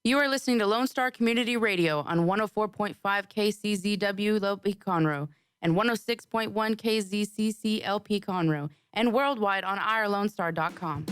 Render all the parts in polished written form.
You are listening to Lone Star Community Radio on 104.5 KCZW LP Conroe and 106.1 KZCC LP Conroe and worldwide on irlonestar.com.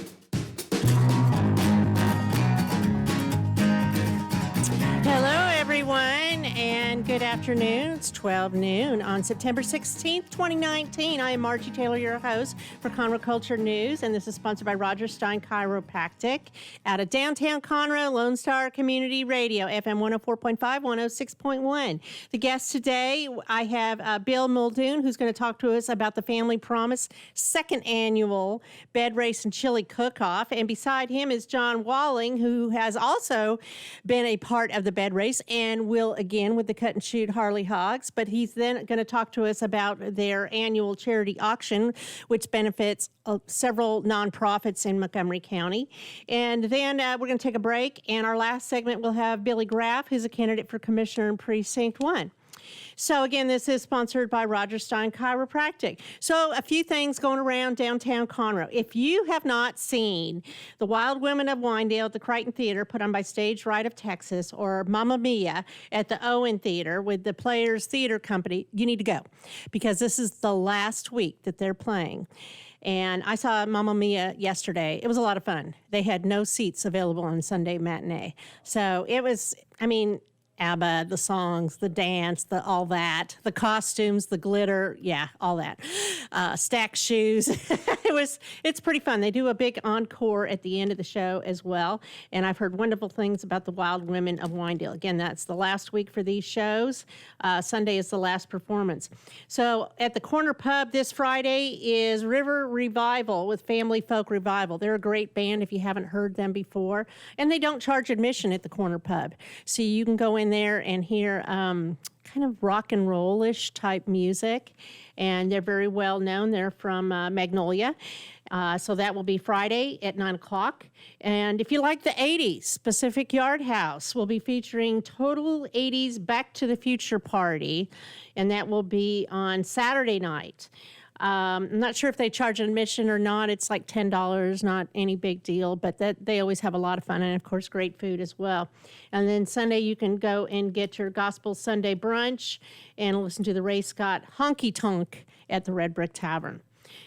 Hello, everyone, and good afternoon. It's 12 noon on September 16th, 2019. I am Margie Taylor, your host for Conroe Culture News, and this is sponsored by Roger Stein Chiropractic out of downtown Conroe, Lone Star Community Radio, FM 104.5, 106.1. The guest today, I have Bill Muldoon, who's going to talk to us about the Family Promise second annual bed race and chili cook-off, and beside him is John Walling, who has also been a part of the bed race and will again with the cut and shoot Harley Hogs, but he's then going to talk to us about their annual charity auction, which benefits several nonprofits in Montgomery County. And then we're going to take a break, and our last segment will have Billy Graff, who's a candidate for Commissioner in Precinct 1. So again, this is sponsored by Roger Stein Chiropractic. So a few things going around downtown Conroe. If you have not seen The Wild Women of Winedale at the Crichton Theater, put on by Stage Right of Texas, or Mamma Mia at the Owen Theater with the Players Theater Company, you need to go because this is the last week that they're playing. And I saw Mamma Mia yesterday. It was a lot of fun. They had no seats available on Sunday matinee. So it was, ABBA, the songs, the dance, all that, the costumes, the glitter, yeah, all that. Stacked shoes. It's pretty fun. They do a big encore at the end of the show as well. And I've heard wonderful things about the Wild Women of Winedale. Again, that's the last week for these shows. Sunday is the last performance. So at the Corner Pub this Friday is River Revival with Family Folk Revival. They're a great band if you haven't heard them before. And they don't charge admission at the Corner Pub. So you can go in there and hear kind of rock and roll-ish type music, and they're very well known. They're from Magnolia, so that will be Friday at 9 o'clock. And if you like the 80s, Pacific Yard House will be featuring Total 80s Back to the Future Party, and that will be on Saturday night. I'm not sure if they charge admission or not. It's like $10, not any big deal, but they always have a lot of fun and, of course, great food as well. And then Sunday, you can go and get your Gospel Sunday brunch and listen to the Ray Scott Honky Tonk at the Red Brick Tavern.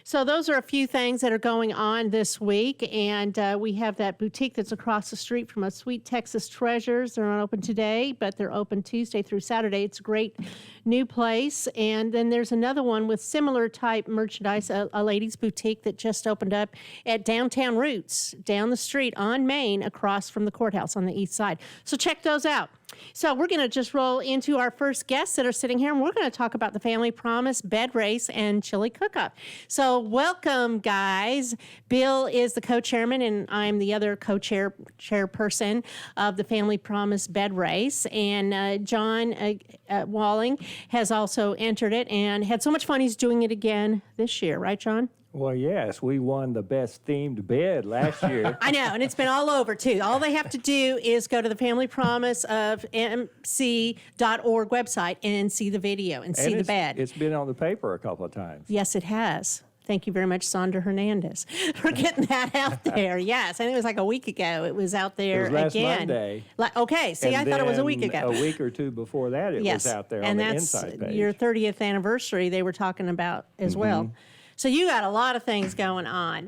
So those are a few things that are going on this week, and we have that boutique that's across the street from us, Sweet Texas Treasures. They're not open today, but they're open Tuesday through Saturday. It's a great new place. And then there's another one with similar type merchandise, a ladies' boutique that just opened up at Downtown Roots, down the street on Main, across from the courthouse on the east side. So check those out. So we're going to just roll into our first guests that are sitting here, and we're going to talk about the Family Promise bed race and chili cook-off. So welcome, guys. Bill is the co-chairman, and I'm the other chairperson of the Family Promise bed race. And John Walling has also entered it and had so much fun he's doing it again this year. Right, John? Well, yes, we won the best themed bed last year. I know, and it's been all over, too. All they have to do is go to the Family Promise of MC.org website and see the video and see the bed. It's been on the paper a couple of times. Yes, it has. Thank you very much, Sandra Hernandez, for getting that out there. Yes, and it was like a week ago. It was out there again. It was last Monday. Okay, see, I thought it was a week ago. A week or two before that, it was out there on the inside page. And that's your 30th anniversary they were talking about as well. So you got a lot of things going on.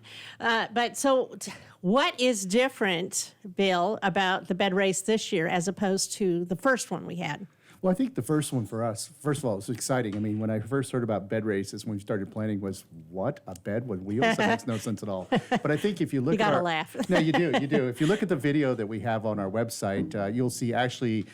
So what is different, Bill, about the bed race this year as opposed to the first one we had? Well, I think the first one for us, first of all, it was exciting. I mean, when I first heard about bed races, when we started planning, was what? A bed with wheels? That makes no sense at all. But I think if you look you gotta laugh. No, you do. If you look at the video that we have on our website, you'll see actually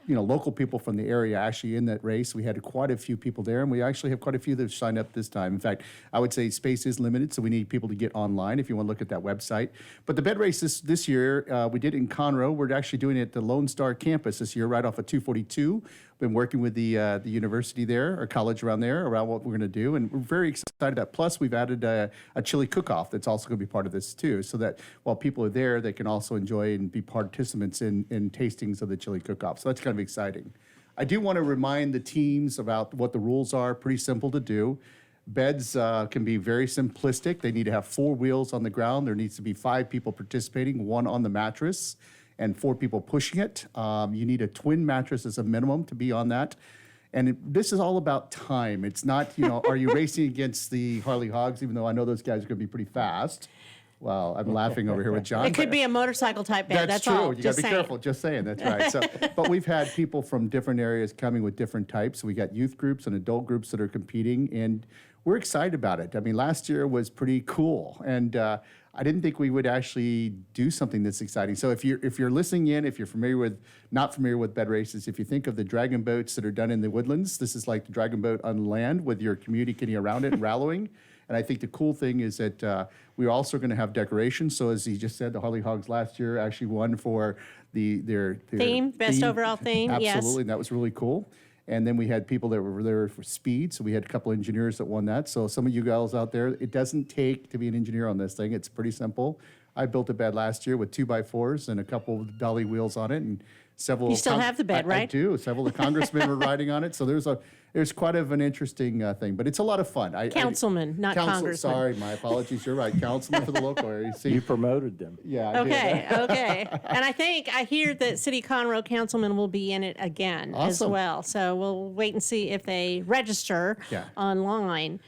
local people from the area actually in that race. We had quite a few people there, and we actually have quite a few that have signed up this time. In fact, I would say space is limited, so we need people to get online if you want to look at that website. But the bed race this year, we did it in Conroe. We're actually doing it at the Lone Star campus this year, right off of 242. Been working with the university there, or college around there, around what we're going to do, and we're very excited about that. Plus, we've added a chili cook-off that's also going to be part of this too, so that while people are there, they can also enjoy and be participants in tastings of the chili cook-off. So that's kind of exciting. I do want to remind the teams about what the rules are. Pretty simple to do. Beds can be very simplistic. They need to have 4 wheels on the ground. There needs to be 5 people participating, 1 on the mattress. and 4 people pushing it. You need a twin mattress as a minimum to be on that. And this is all about time. It's not, are you racing against the Harley Hogs, even though I know those guys are going to be pretty fast. Well, I'm laughing over here with John. It could be a motorcycle type bed. That's true. all. You got to be careful. Just saying. That's right. So, but we've had people from different areas coming with different types. We got youth groups and adult groups that are competing, and we're excited about it. I mean, last year was pretty cool, and I didn't think we would actually do something this exciting. So if you're listening in, if you're not familiar with bed races, if you think of the dragon boats that are done in the woodlands, this is like the dragon boat on land with your community getting around it and rallying. And I think the cool thing is that we're also going to have decorations. So as he just said, the Harley Hogs last year actually won for their theme, best overall theme. Absolutely, yes. And that was really cool. And then we had people that were there for speed. So we had a couple engineers that won that. So some of you guys out there, it doesn't take to be an engineer on this thing. It's pretty simple. I built a bed last year with 2x4s and a couple of dolly wheels on it, and several. You still have the bed, right? I do. Several of the congressmen were riding on it. So there's quite of an interesting thing, but it's a lot of fun. Councilman, not congressman. Sorry, my apologies. You're right. Councilman for the local area. See, You promoted them. yeah. I did. Okay. And I hear that City Conroe councilman will be in it again as Awesome. well. So we'll wait and see if they register Yeah. online.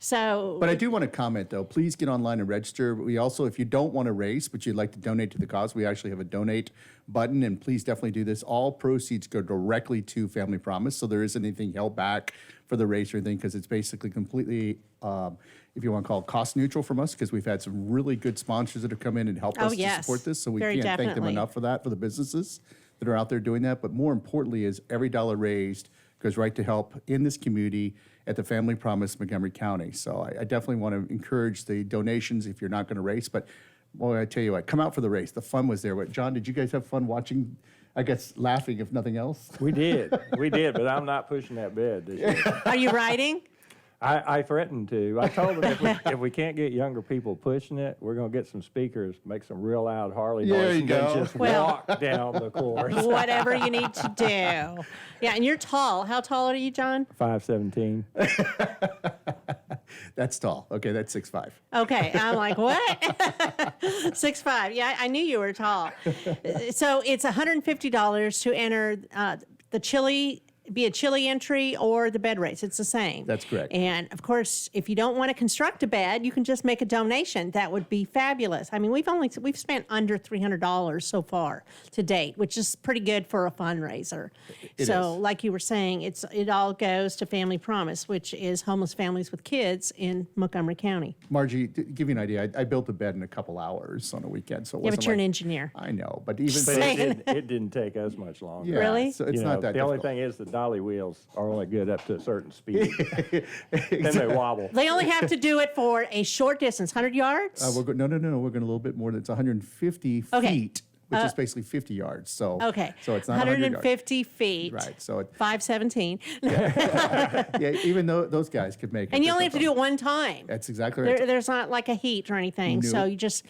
So, But I do want to comment, though. Please get online and register. We also, if you don't want to race, but you'd like to donate to the cause, we actually have a donate button, and please definitely do this. All proceeds go directly to Family Promise, so there isn't anything held back for the race or anything, because it's basically completely, if you want to call it, cost neutral from us, because we've had some really good sponsors that have come in and helped us to yes. support this, so we Very can't thank them definitely. enough for that, for the businesses that are out there doing that. But more importantly is every dollar raised goes right to help in this community at the Family Promise Montgomery County. So I definitely want to encourage the donations if you're not going to race. But boy, I tell you what, come out for the race. The fun was there. What, John, did you guys have fun watching? I guess laughing, if nothing else. We did, but I'm not pushing that bed this year. are you riding? I threatened to. I told them if we can't get younger people pushing it, we're going to get some speakers, make some real loud Harley There noise, you and then go. just Well- walk down the course. Whatever you need to do. Yeah, and you're tall. How tall are you, John? 517. That's tall. Okay, that's 6'5". Okay, I'm like, what? 6'5". Yeah, I knew you were tall. So it's $150 to enter the chili. Be a chili entry or the bed race. It's the same. That's correct. And of course, if you don't want to construct a bed, you can just make a donation. That would be fabulous. I mean, we've spent under $300 so far to date, which is pretty good for a fundraiser. It so, is. like you were saying, it all goes to Family Promise, which is homeless families with kids in Montgomery County. Margie, to give you an idea, I built a bed in a couple hours on a weekend. So it Yeah, wasn't but you're an like- engineer. I know, but even But so, it didn't take us much longer. yeah, Really? So it's You not know, that the only difficult. thing is the dolly wheels are only good up to a certain speed. Then they wobble. They only have to do it for a short distance, 100 yards. No. We're going a little bit more. It's 150 Okay. feet, which is basically 50 yards. So Okay. So it's not 100 yards. 150 feet. Right. So 517. yeah, even though those guys could make it. And you that's only no have to do problem. it one time. That's exactly right. There's not like a heat or anything. So No. you just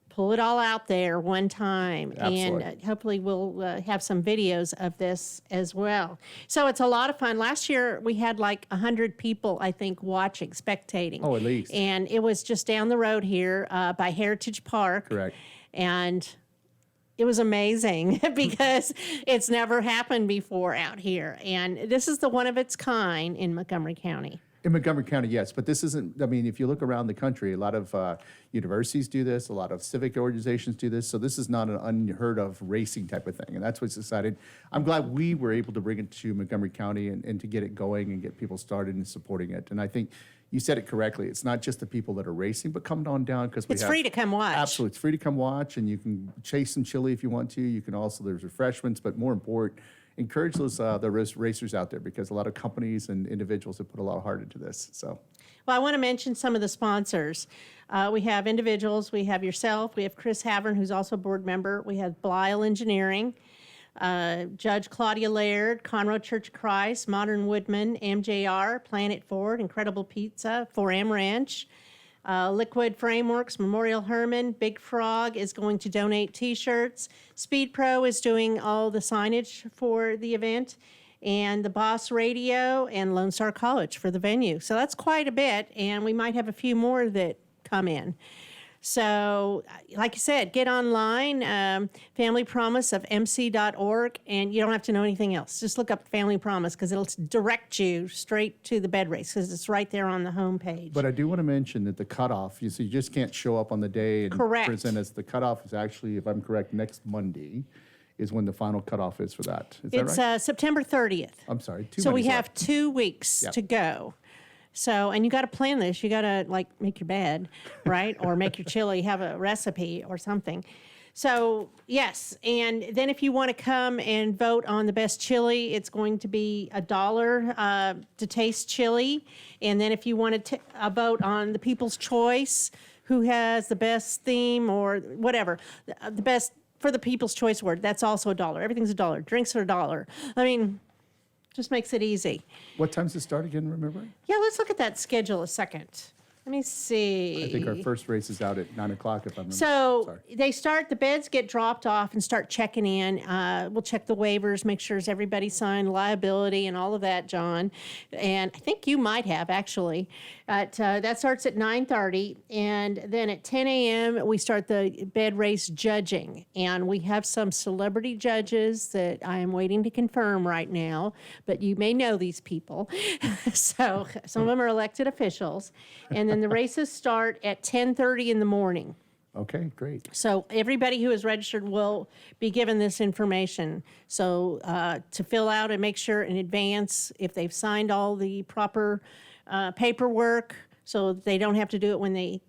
pull it all out there one time. Absolutely. And hopefully we'll have some videos of this as well. So it's a lot of fun. Last year we had like 100 people, I think, watching, spectating. Oh, at least. And it was just down the road here by Heritage Park. Correct. And it was amazing because it's never happened before out here. And this is the one of its kind in Montgomery County. In Montgomery County, yes, but this isn't, I mean, if you look around the country, a lot of universities do this, a lot of civic organizations do this, so this is not an unheard of racing type of thing, and that's what's exciting. I'm glad we were able to bring it to Montgomery County and to get it going and get people started and supporting it. And I think you said it correctly. It's not just the people that are racing, but come on down because we It's have... free to come watch. Absolutely. It's free to come watch, and you can chase some chili if you want to. You can also, there's refreshments, but more important, encourage those the racers out there because a lot of companies and individuals have put a lot of heart into this. So, Well, I want to mention some of the sponsors. We have individuals. We have yourself. We have Chris Havern, who's also a board member. We have Blyle Engineering, Judge Claudia Laird, Conroe Church of Christ, Modern Woodman, MJR, Planet Ford, Incredible Pizza, 4M Ranch, Liquid Frameworks, Memorial Herman, Big Frog is going to donate T-shirts. Speed Pro is doing all the signage for the event, and the Boss Radio and Lone Star College for the venue. So that's quite a bit, and we might have a few more that come in. So, like you said, get online, Family Promise of MC.org, and you don't have to know anything else. Just look up Family Promise because it'll direct you straight to the bed race because it's right there on the homepage. But I do want to mention that the cutoff, you just can't show up on the day and Correct. present us. The cutoff is actually, if I'm correct, next Monday is when the final cutoff is for that. Is that It's right? September 30th. I'm sorry. So we Mondays have left. 2 weeks Yep. to go. So, and you got to plan this. You got to make your bed, right? Or make your chili, have a recipe or something. So, yes. And then if you want to come and vote on the best chili, it's going to be $1 to taste chili. And then if you want to vote on the People's Choice, who has the best theme or whatever, the best for the People's Choice Award, that's also $1. Everything's $1. Drinks are $1. I mean, just makes it easy. What time's it start again, remember? Yeah, let's look at that schedule a second. Let me see. I think our first race is out at 9 o'clock, if I'm remembering. So Sorry. the beds get dropped off and start checking in. We'll check the waivers, make sure everybody signed liability and all of that, John. And I think you might have actually. That starts at 9:30, and then at 10 a.m. we start the bed race judging. And we have some celebrity judges that I am waiting to confirm right now, but you may know these people. So some of them are elected officials. And then the races start at 10:30 in the morning. Okay, great. So everybody who is registered will be given this information. So to fill out and make sure in advance if they've signed all the proper paperwork so they don't have to do it when they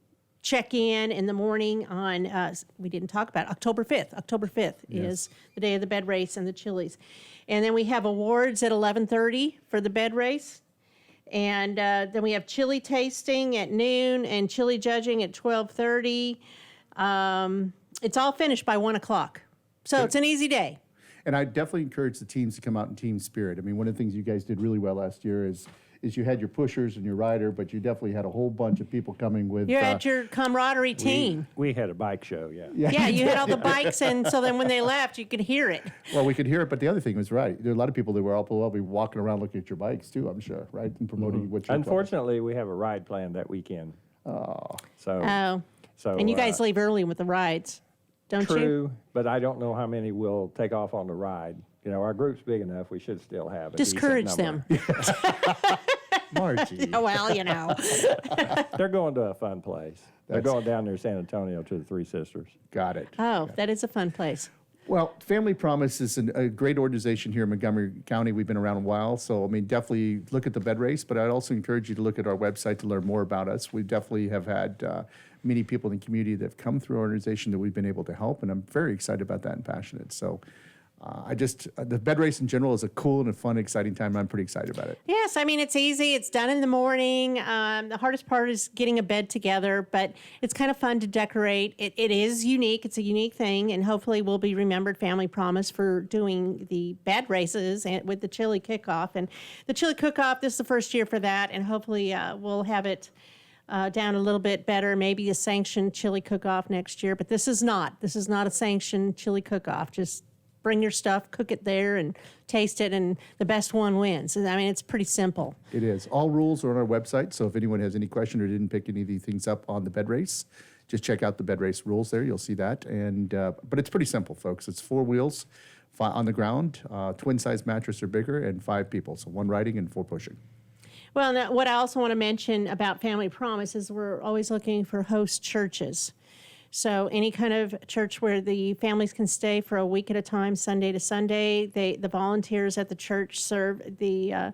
check in the morning on, we didn't talk about October 5th. October 5th is the day of the bed race and the chilies. And then we have awards at 11:30 for the bed race. And then we have chili tasting at noon and chili judging at 12:30. It's all finished by 1 o'clock. So it's an easy day. And I definitely encourage the teams to come out in team spirit. I mean, one of the things you guys did really well last year is you had your pushers and your rider, but you definitely had a whole bunch of people coming with. You're at your camaraderie team. We had a bike show, yeah. Yeah, you had all the bikes, and so then when they left, you could hear it. Well, we could hear it, but the other thing was right. There are a lot of people that were all probably walking around looking at your bikes too, I'm sure, right? And promoting what you're Unfortunately, we have a ride planned that weekend. Oh. So, And you guys leave early with the rides, don't you? true, but I don't know how many will take off on the ride. You know, our group's big enough, we should still have a decent Discourage number. them. Margie. Oh, well, you know. They're going to a fun place. They're going down near San Antonio to the Three Sisters. Got it. Oh, that is a fun place. Well, Family Promise is a great organization here in Montgomery County. We've been around a while, so I mean, definitely look at the bed race, but I'd also encourage you to look at our website to learn more about us. We definitely have had many people in the community that have come through our organization that we've been able to help, and I'm very excited about that and passionate. So the bed race in general is a cool and a fun, exciting time, and I'm pretty excited about it. Yes, I mean, it's easy. It's done in the morning. The hardest part is getting a bed together, but it's kind of fun to decorate. It is unique. It's a unique thing, and hopefully we'll be remembered, Family Promise, for doing the bed races and with the chili cook-off. And the chili cook-off, this is the first year for that, and hopefully we'll have it down a little bit better, maybe a sanctioned chili cook-off next year. But this is not a sanctioned chili cook-off. Just bring your stuff, cook it there, and taste it, and the best one wins. I mean, it's pretty simple. It is. All rules are on our website, so if anyone has any question or didn't pick any of these things up on the bed race, just check out the bed race rules there. You'll see that. And but it's pretty simple, folks. It's 4 wheels on the ground, twin-size mattress or bigger, and 5 people. So 1 riding and 4 pushing. Well, now, what I also want to mention about Family Promise is we're always looking for host churches. So any kind of church where the families can stay for a week at a time, Sunday to Sunday, the volunteers at the church serve a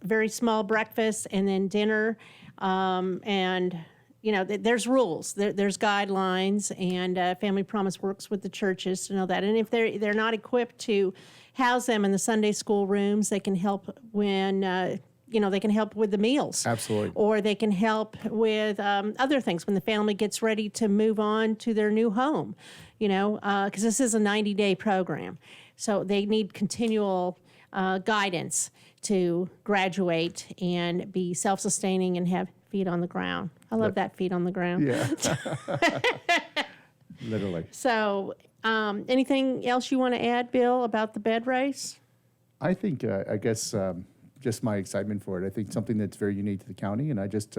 very small breakfast and then dinner. And, you know, there's rules, there's guidelines, and Family Promise works with the churches to know that. And if they're not equipped to house them in the Sunday school rooms, they can help when they can help with the meals. Absolutely. Or they can help with other things when the family gets ready to move on to their new home, because this is a 90-day program. So they need continual guidance to graduate and be self-sustaining and have feet on the ground. I love that, feet on the ground. Yeah. Literally. So anything else you want to add, Bill, about the bed race? I think, just my excitement for it. I think something that's very unique to the county, and I just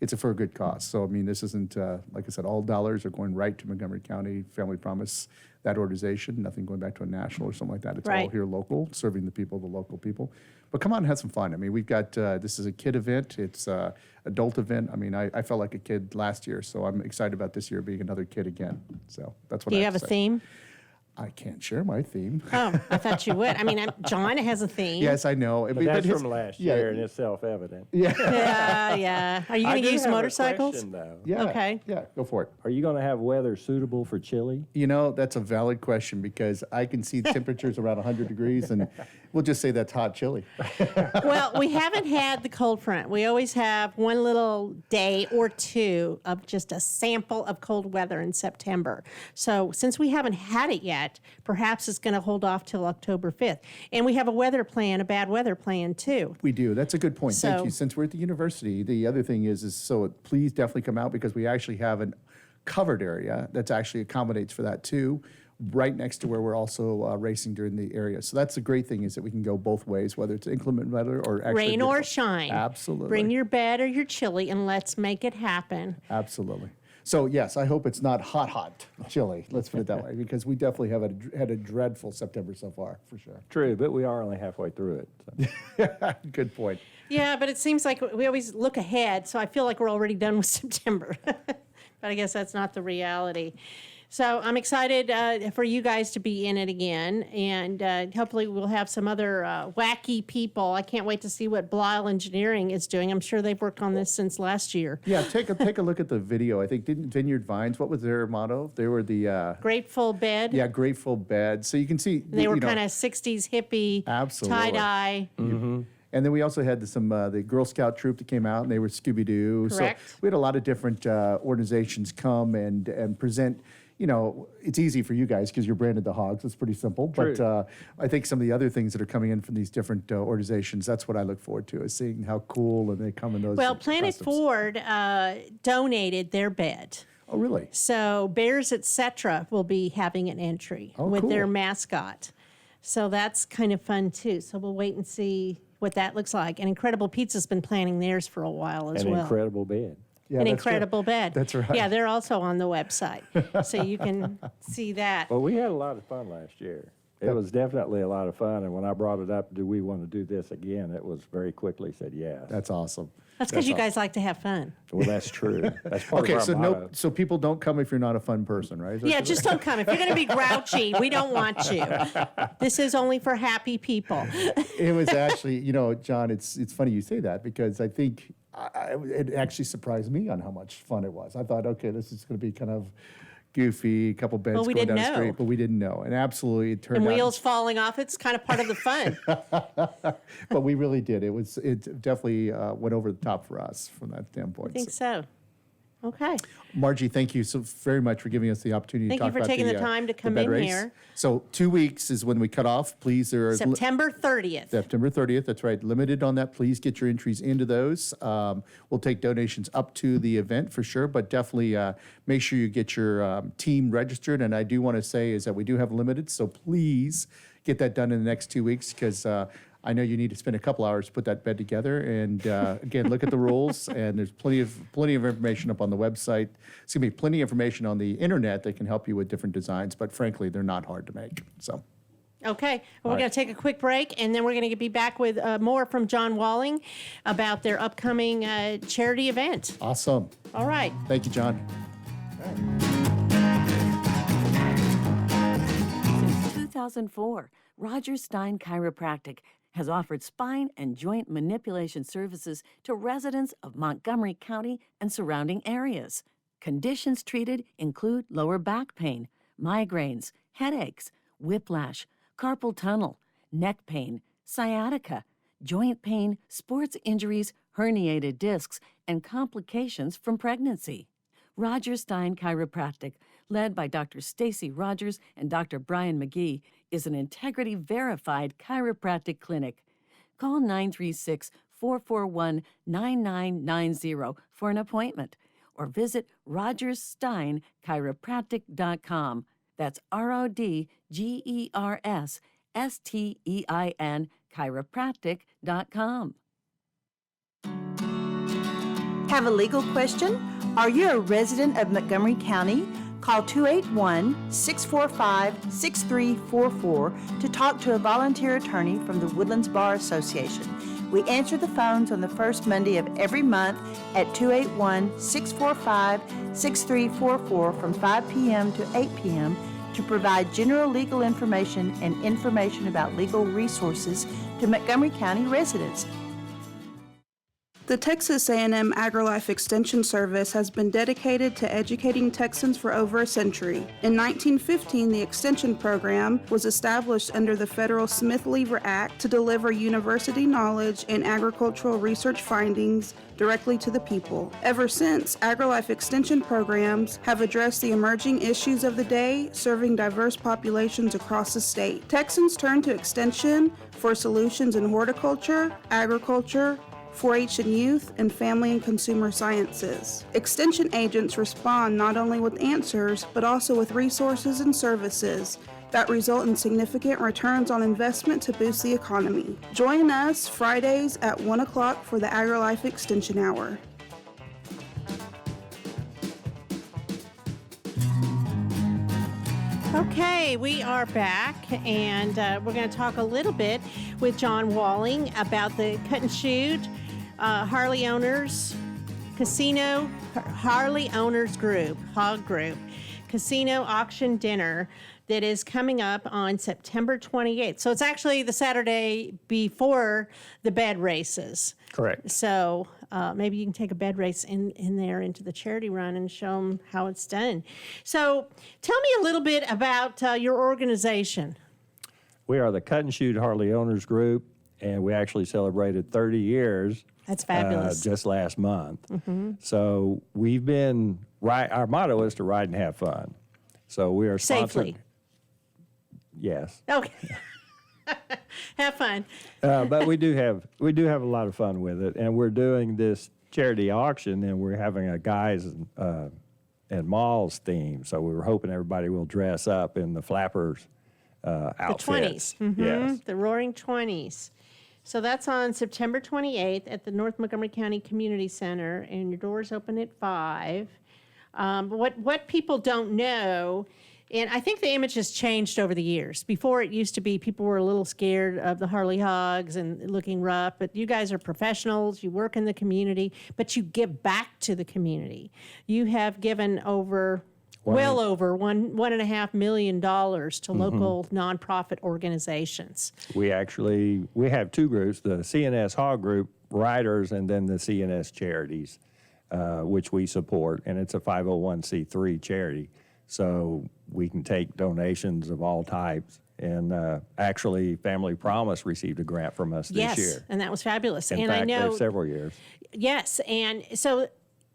it's for a good cause. So, I mean, this isn't, like I said, all dollars are going right to Montgomery County Family Promise, that organization, nothing going back to a national or something like that. It's all Right. here local, serving the people, the local people. But come out and have some fun. I mean, we've got, this is a kid event. It's a adult event. I mean, I felt like a kid last year, so I'm excited about this year being another kid again. So that's what Do I you have have to a say. theme? I can't share my theme. Oh, I thought you would. I mean, John has a theme. Yes, I know. But that's his- from last yeah, year, and it's self-evident. Yeah, yeah. Are you I going to do use have a motorcycles? question, though. Yeah. Okay. Yeah, go for it. Are you going to have weather suitable for chili? You know, that's a valid question because I can see temperatures around 100 degrees, and we'll just say that's hot chili. Well, we haven't had the cold front. We always have one little day or two of just a sample of cold weather in September. So since we haven't had it yet, perhaps it's going to hold off till October 5th. And we have a weather plan, a bad weather plan too. We do. That's a good point. Thank So- you. Since we're at the university, the other thing is so please definitely come out because we actually have a covered area that's actually accommodates for that too, right next to where we're also racing during the area. So that's the great thing is that we can go both ways, whether it's inclement weather or actually Rain or beautiful. shine. Absolutely. Bring your bed or your chili and let's make it happen. Absolutely. So yes, I hope it's not hot chili. Let's put it that way, because we definitely have had a dreadful September so far, for sure. True, but we are only halfway through it. So. Good point. Yeah, but it seems like we always look ahead, so I feel like we're already done with September. But I guess that's not the reality. So I'm excited for you guys to be in it again, and hopefully we'll have some other wacky people. I can't wait to see what Blisle Engineering is doing. I'm sure they've worked on this since last year. Yeah, take a look at the video. I think didn't Vineyard Vines, what was their motto? They were the Grateful Bed. yeah, Grateful Bed. So you can see They were you know, kind of 60s hippie, Absolutely. tie-dye. And then we also had some the Girl Scout troop that came out, and they were Scooby Doo. Correct. So we had a lot of different organizations come and present. You know, it's easy for you guys because you're branded the Hogs. It's pretty simple. True. But I think some of the other things that are coming in from these different organizations, that's what I look forward to, is seeing how cool and they come in those. Well, Planet customs. Ford donated their bed. Oh, really? So Bears Etc. will be having an entry Oh, with their cool. mascot. So that's kind of fun too. So we'll wait and see what that looks like. And Incredible Pizza's been planning theirs for a while as An well. incredible bed. Yeah, An that's right. incredible bed. That's right. Yeah, they're also on the website. So you can see that. Well, we had a lot of fun last year. It was definitely a lot of fun, and when I brought it up, do we want to do this again, it was very quickly said yes. That's awesome. That's because you guys like to have fun. Well, that's true. That's part Okay, of our so motto. so people don't come if you're not a fun person, right? Is that Yeah, correct? just don't come. If you're going to be grouchy, we don't want you. This is only for happy people. It was actually, you know, John, it's funny you say that because I think it actually surprised me on how much fun it was. I thought, okay, this is going to be kind of goofy, a couple beds Well, we going down didn't the street, know. but we didn't know. And absolutely, it turned And out. wheels falling off, it's kind of part of the fun. But we really did. It definitely went over the top for us from that standpoint. I think so. Okay. Margie, thank you so very much for giving us the opportunity Thank to you talk for about taking the time to come bed in race. here. So 2 weeks is when we cut off. Please, there are September 30th. September 30th, that's right. Limited on that. Please get your entries into those. We'll take donations up to the event for sure, but definitely make sure you get your team registered. And I do want to say is that we do have limited, so please get that done in the next 2 weeks because I know you need to spend a couple hours to put that bed together. And again, look at the rules, and there's plenty of information up on the website. It's gonna be plenty of information on the internet that can help you with different designs, but frankly, they're not hard to make. So. Okay. Well, we're going to take a quick break, and then we're going to be back with more from John Walling about their upcoming charity event. Awesome. All right. Thank you, John. Since 2004, Roger Stein Chiropractic has offered spine and joint manipulation services to residents of Montgomery County and surrounding areas. Conditions treated include lower back pain, migraines, headaches, whiplash, carpal tunnel, neck pain, sciatica, joint pain, sports injuries, herniated discs, and complications from pregnancy. Roger Stein Chiropractic, led by Dr. Stacy Rogers and Dr. Brian McGee, is an integrity-verified chiropractic clinic. Call 936-441-9990 for an appointment or visit rogerssteinchiropractic.com. That's RODGERSSTEIN chiropractic.com. Have a legal question? Are you a resident of Montgomery County? Call 281-645-6344 to talk to a volunteer attorney from the Woodlands Bar Association. We answer the phones on the first Monday of every month at 281-645-6344 from 5 p.m. to 8 p.m. to provide general legal information and information about legal resources to Montgomery County residents. The Texas A&M AgriLife Extension Service has been dedicated to educating Texans for over a century. In 1915, the Extension Program was established under the federal Smith-Lever Act to deliver university knowledge and agricultural research findings directly to the people. Ever since, AgriLife Extension programs have addressed the emerging issues of the day, serving diverse populations across the state. Texans turn to Extension for solutions in horticulture, agriculture, 4-H and youth, and family and consumer sciences. Extension agents respond not only with answers, but also with resources and services that result in significant returns on investment to boost the economy. Join us Fridays at 1 o'clock for the AgriLife Extension Hour. Okay, we are back, and we're going to talk a little bit with John Walling about the Cut and Shoot Harley Owners Casino, Harley Owners Group, Hog Group, Casino Auction Dinner that is coming up on September 28th. So it's actually the Saturday before the bed races. Correct. So maybe you can take a bed race in there into the charity run and show them how it's done. So tell me a little bit about your organization. We are the Cut and Shoot Harley Owners Group, and we actually celebrated 30 years. That's fabulous. Just last month. Mm-hmm. So we've been, our motto is to ride and have fun. So we are sponsored. Safely. Yes. Okay. Have fun. But we do have a lot of fun with it, and we're doing this charity auction, and we're having a guys and malls theme. So we were hoping everybody will dress up in the flappers outfits. The 20s. Mm-hmm. Yes. The Roaring 20s. So that's on September 28th at the North Montgomery County Community Center, and your doors open at 5. What people don't know, and I think the image has changed over the years. Before it used to be people were a little scared of the Harley hogs and looking rough, but you guys are professionals, you work in the community, but you give back to the community. You have given over $1.5 million to local nonprofit organizations. We have 2 groups, the CNS Hog Group Riders and then the CNS Charities, which we support, and it's a 501c3 charity. So we can take donations of all types. And actually, Family Promise received a grant from us this year. Yes, and that was fabulous. In and fact, I know several years. Yes, and so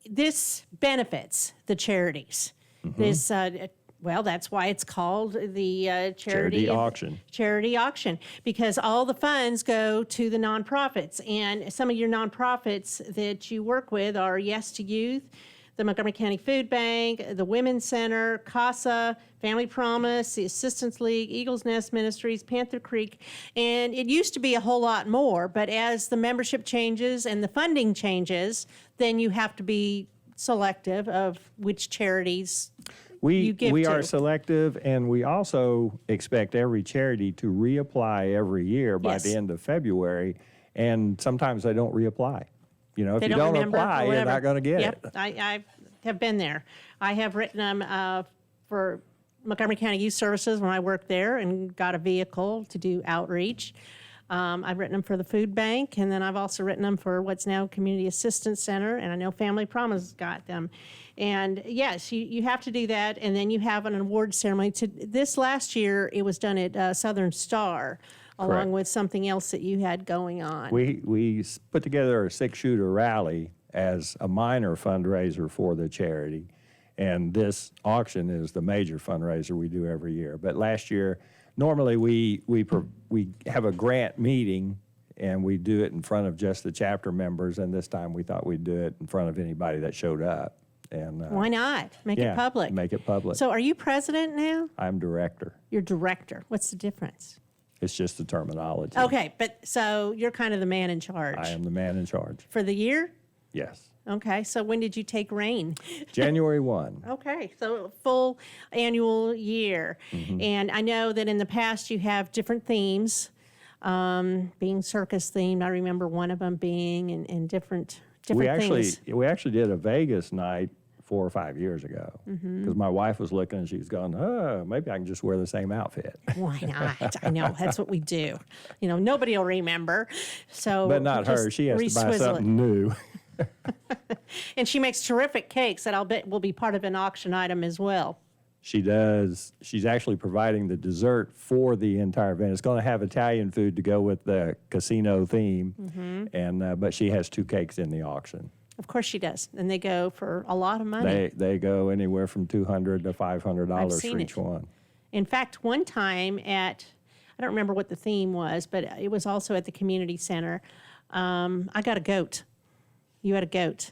this benefits the charities. This, that's why it's called the Charity auction. Charity auction, because all the funds go to the nonprofits. And some of your nonprofits that you work with are Yes to Youth, the Montgomery County Food Bank, the Women's Center, CASA, Family Promise, the Assistance League, Eagles Nest Ministries, Panther Creek, and it used to be a whole lot more, but as the membership changes and the funding changes, then you have to be selective of which charities you give to. We are selective, and we also expect every charity to reapply every year by the end of February, and sometimes they don't reapply. You know, if you don't apply, you're not going to get it. I have been there. I have written them for Montgomery County Youth Services when I worked there and got a vehicle to do outreach. I've written them for the food bank, and then I've also written them for what's now Community Assistance Center, and I know Family Promise got them. And yes, you have to do that, and then you have an award ceremony. This last year, it was done at Southern Star, along with something else that you had going on. We put together a 6-shooter rally as a minor fundraiser for the charity, and this auction is the major fundraiser we do every year. But last year, normally we have a grant meeting, and we do it in front of just the chapter members, and this time we thought we'd do it in front of anybody that showed up. And why not? Make it public. Make it public. So are you president now? I'm director. You're director. What's the difference? It's just the terminology. Okay, but so you're kind of the man in charge. I am the man in charge. For the year? Yes. Okay, so when did you take reign? January 1. Okay, so full annual year. Mm-hmm. And I know that in the past you have different themes, being circus themed. I remember one of them being in different things. We actually did a Vegas night 4 or 5 years ago because my wife was looking and she was going, oh, maybe I can just wear the same outfit. Why not? I know, that's what we do. You know, nobody will remember. So, But not her. She has to buy re-swizzle something new. And she makes terrific cakes that I'll bet will be part of an auction item as well. She does. She's actually providing the dessert for the entire event. It's going to have Italian food to go with the casino theme, and but she has 2 cakes in the auction. Of course she does, and they go for a lot of money. They go anywhere from $200 to $500 for each one. In fact, one time I don't remember what the theme was, but it was also at the community center. I got a goat. You had a goat.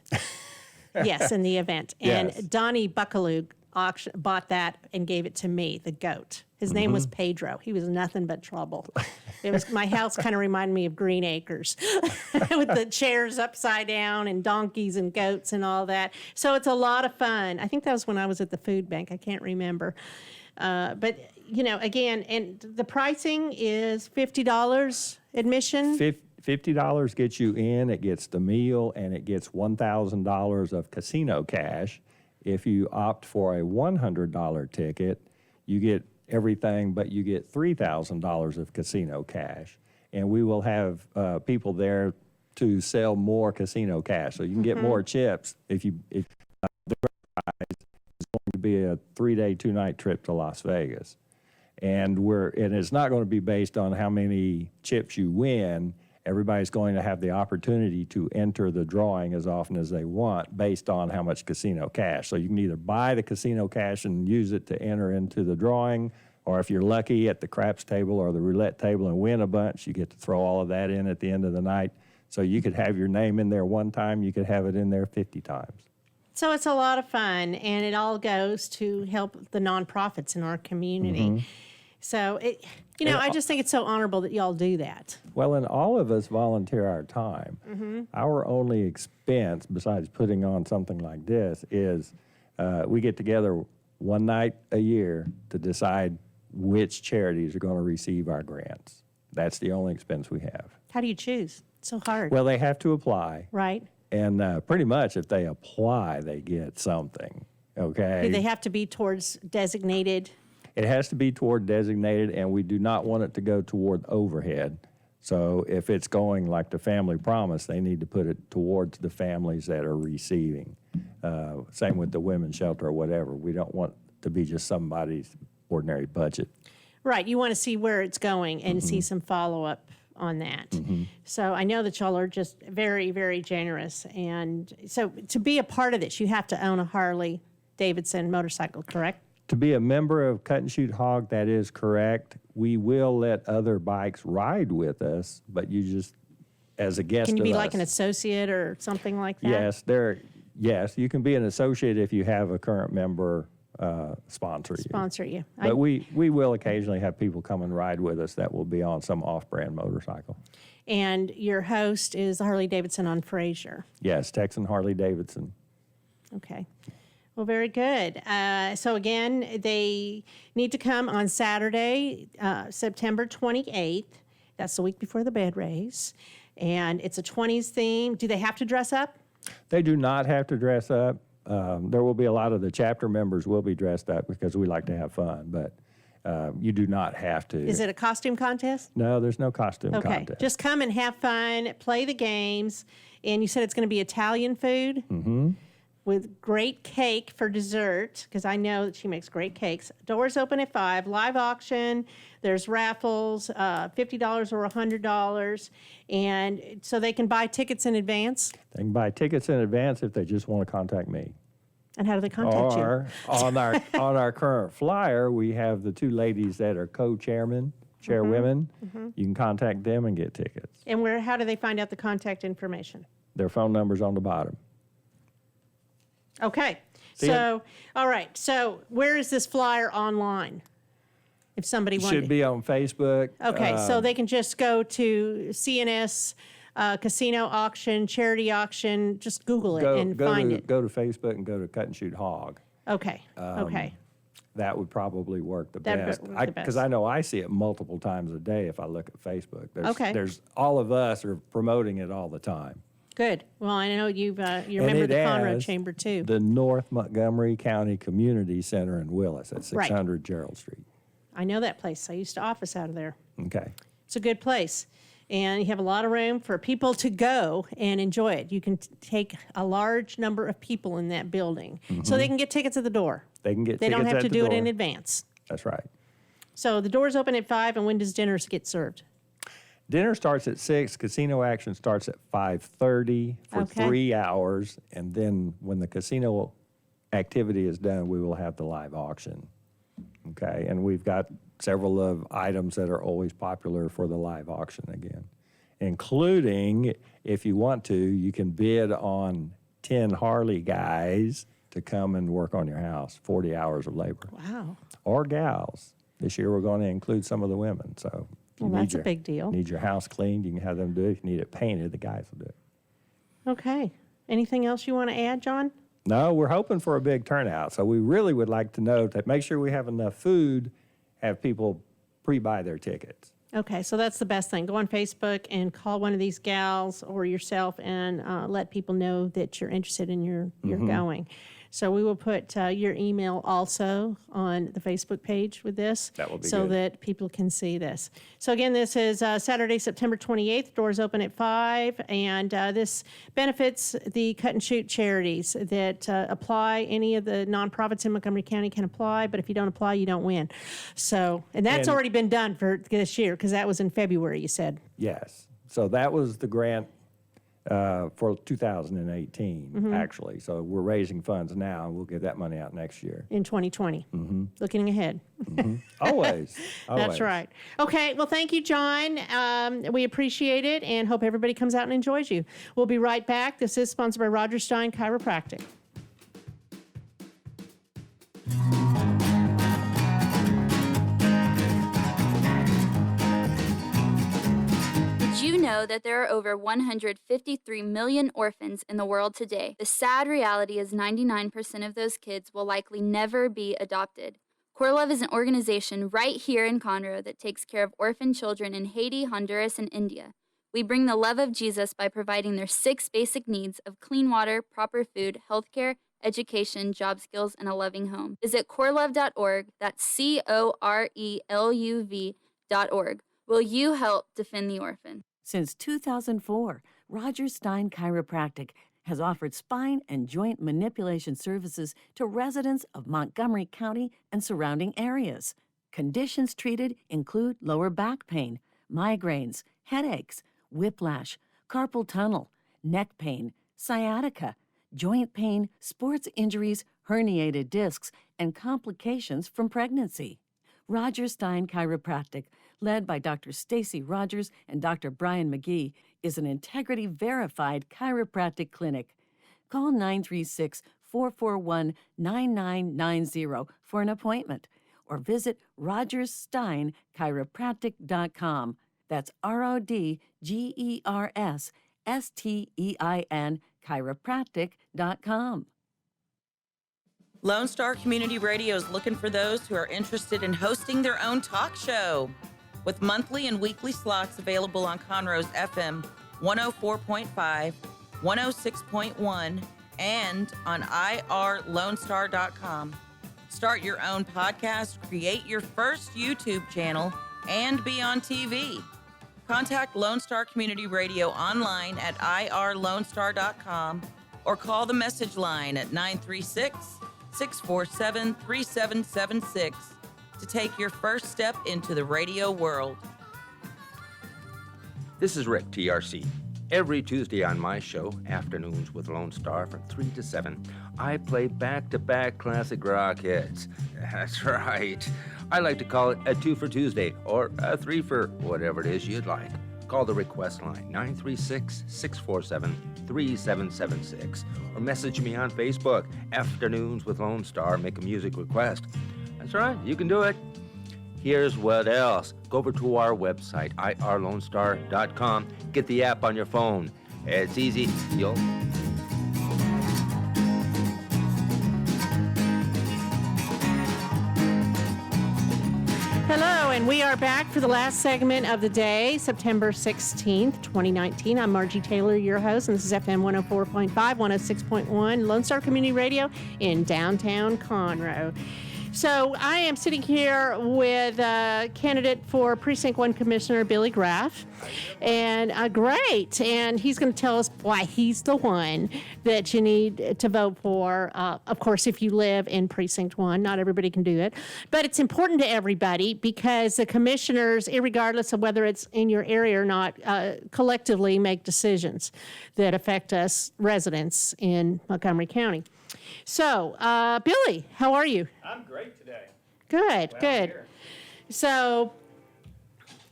Yes, in the event. And Yes. Donnie Buckaloo bought that and gave it to me, the goat. His name was Pedro. He was nothing but trouble. My house kind of reminded me of Green Acres with the chairs upside down and donkeys and goats and all that. So it's a lot of fun. I think that was when I was at the food bank. I can't remember. But, you know, again, and the pricing is $50 admission. $50 gets you in, it gets the meal, and it gets $1,000 of casino cash. If you opt for a $100 ticket, you get everything, but you get $3,000 of casino cash. And we will have people there to sell more casino cash, so you can get more chips if the prize is going to be a 3-day, 2-night trip to Las Vegas. And it's not going to be based on how many chips you win. Everybody's going to have the opportunity to enter the drawing as often as they want based on how much casino cash. So you can either buy the casino cash and use it to enter into the drawing, or if you're lucky at the craps table or the roulette table and win a bunch, you get to throw all of that in at the end of the night. So you could have your name in there one time, you could have it in there 50 times. So it's a lot of fun, and it all goes to help the nonprofits in our community. So, I just think it's so honorable that y'all do that. Well, and all of us volunteer our time. Our only expense, besides putting on something like this, is we get together one night a year to decide which charities are going to receive our grants. That's the only expense we have. How do you choose? It's so hard. Well, they have to apply. Right. And pretty much if they apply, they get something, okay? Do they have to be towards designated? It has to be toward designated, and we do not want it to go toward overhead. So if it's going like the Family Promise, they need to put it towards the families that are receiving. Same with the women's shelter or whatever. We don't want to be just somebody's ordinary budget. Right. You want to see where it's going and see some follow-up on that. So I know that y'all are just very, very generous. And so to be a part of this, you have to own a Harley Davidson motorcycle, correct? To be a member of Cut and Shoot Hog, that is correct. We will let other bikes ride with us, but you just, as a guest Can you of be us, like an associate or something like that? Yes, you can be an associate if you have a current member sponsor you. Sponsor you. But we will occasionally have people come and ride with us that will be on some off-brand motorcycle. And your host is Harley Davidson on Fraser. Yes, Texan Harley Davidson. Okay. Well, very good. So again, they need to come on Saturday, September 28th. That's the week before the bed race. And it's a 20s theme. Do they have to dress up? They do not have to dress up. There will be a lot of the chapter members will be dressed up because we like to have fun, but you do not have to. Is it a costume contest? No, there's no costume Okay. contest. Just come and have fun, play the games. And you said it's going to be Italian food? Mm-hmm. With great cake for dessert, because I know that she makes great cakes. Doors open at 5, live auction, there's raffles, $50 or $100, and so they can buy tickets in advance? They can buy tickets in advance if they just want to contact me. And how do they contact you? Or on our current flyer, we have the 2 ladies that are co-chairwomen. You can contact them and get tickets. And how do they find out the contact information? Their phone number's on the bottom. Okay. See ya. So, all right. So, where is this flyer online? If somebody wanted Should be on Facebook. Okay, so they can just go to CNS casino auction, charity auction. Just Google it and find it. Go to Facebook and go to Cut and Shoot Hog. Okay. Okay. That would probably work the That'd best. work the best. Because I know I see it multiple times a day if I look at Facebook. Okay. There's all of us are promoting it all the time. Good. Well, I know you're a And member of the it Conroe has Chamber too. The North Montgomery County Community Center in Willis at 600 Gerald Street. I know that place. I used to office out of there. Okay. It's a good place. And you have a lot of room for people to go and enjoy it. You can take a large number of people in that building so they can get tickets at the door. They can get They don't tickets have at to the do it door. in advance. That's right. So the doors open at 5, and when does dinners get served? Dinner starts at 6. Casino action starts at 5:30 for Okay. 3 hours. And then when the casino activity is done, we will have the live auction. Okay. And we've got several of items that are always popular for the live auction again, including, if you want to, you can bid on 10 Harley guys to come and work on your house, 40 hours of labor. Wow. Or gals. This year we're going to include some of the women. So if you Well, need that's a big deal. Need your house cleaned, you can have them do it. If you need it painted, the guys will do it. Okay. Anything else you want to add, John? No, we're hoping for a big turnout. So we really would like to know that make sure we have enough food, have people pre-buy their tickets. Okay, so that's the best thing. Go on Facebook and call one of these gals or yourself and let people know that you're interested in you're going. So we will put your email also on the Facebook page with this. That will be so good. that people can see this. So again, this is Saturday, September 28th. Doors open at 5, and this benefits the Cut and Shoot charities that apply. Any of the nonprofits in Montgomery County can apply, but if you don't apply, you don't win. So, and that's And- already been done for this year because that was in February, you said. Yes. So that was the grant for 2018, actually. So we're raising funds now, and we'll get that money out next year. In 2020. Looking ahead. Always. That's always. right. Okay, well, thank you, John. We appreciate it and hope everybody comes out and enjoys you. We'll be right back. This is sponsored by Roger Stein Chiropractic. Did you know that there are over 153 million orphans in the world today? The sad reality is 99% of those kids will likely never be adopted. Core Love is an organization right here in Conroe that takes care of orphan children in Haiti, Honduras, and India. We bring the love of Jesus by providing their 6 basic needs of clean water, proper food, healthcare, education, job skills, and a loving home. Visit corelove.org. That's CORELUV.org. Will you help defend the orphan? Since 2004, Roger Stein Chiropractic has offered spine and joint manipulation services to residents of Montgomery County and surrounding areas. Conditions treated include lower back pain, migraines, headaches, whiplash, carpal tunnel, neck pain, sciatica, joint pain, sports injuries, herniated discs, and complications from pregnancy. Roger Stein Chiropractic, led by Dr. Stacy Rogers and Dr. Brian McGee, is an integrity-verified chiropractic clinic. Call 936-441-9990 for an appointment or visit rogerssteinchiropractic.com. That's RODGERSSTEIN chiropractic.com. Lone Star Community Radio is looking for those who are interested in hosting their own talk show. With monthly and weekly slots available on Conroe's FM 104.5, 106.1, and on irlonestar.com. Start your own podcast, create your first YouTube channel, and be on TV. Contact Lone Star Community Radio online at irlonestar.com or call the message line at 936-647-3776 to take your first step into the radio world. This is Rick, TRC. Every Tuesday on my show, Afternoons with Lone Star from 3 to 7, I play back-to-back classic rock hits. That's right. I like to call it a 2 for Tuesday or a 3 for whatever it is you'd like. Call the request line, 936-647-3776, or message me on Facebook, Afternoons with Lone Star, make a music request. That's right, you can do it. Here's what else. Go over to our website, irlonestar.com. Get the app on your phone. It's easy. You'll... Hello, and we are back for the last segment of the day, September 16th, 2019. I'm Margie Taylor, your host, and this is FM 104.5, 106.1, Lone Star Community Radio in downtown Conroe. So I am sitting here with candidate for Precinct 1 Commissioner Billy Graff. And great. And he's going to tell us why he's the one that you need to vote for. Of course, if you live in Precinct 1, not everybody can do it. But it's important to everybody because the commissioners, irregardless of whether it's in your area or not, collectively make decisions that affect us residents in Montgomery County. So, Billy, how are you? I'm great today. Good, good. So,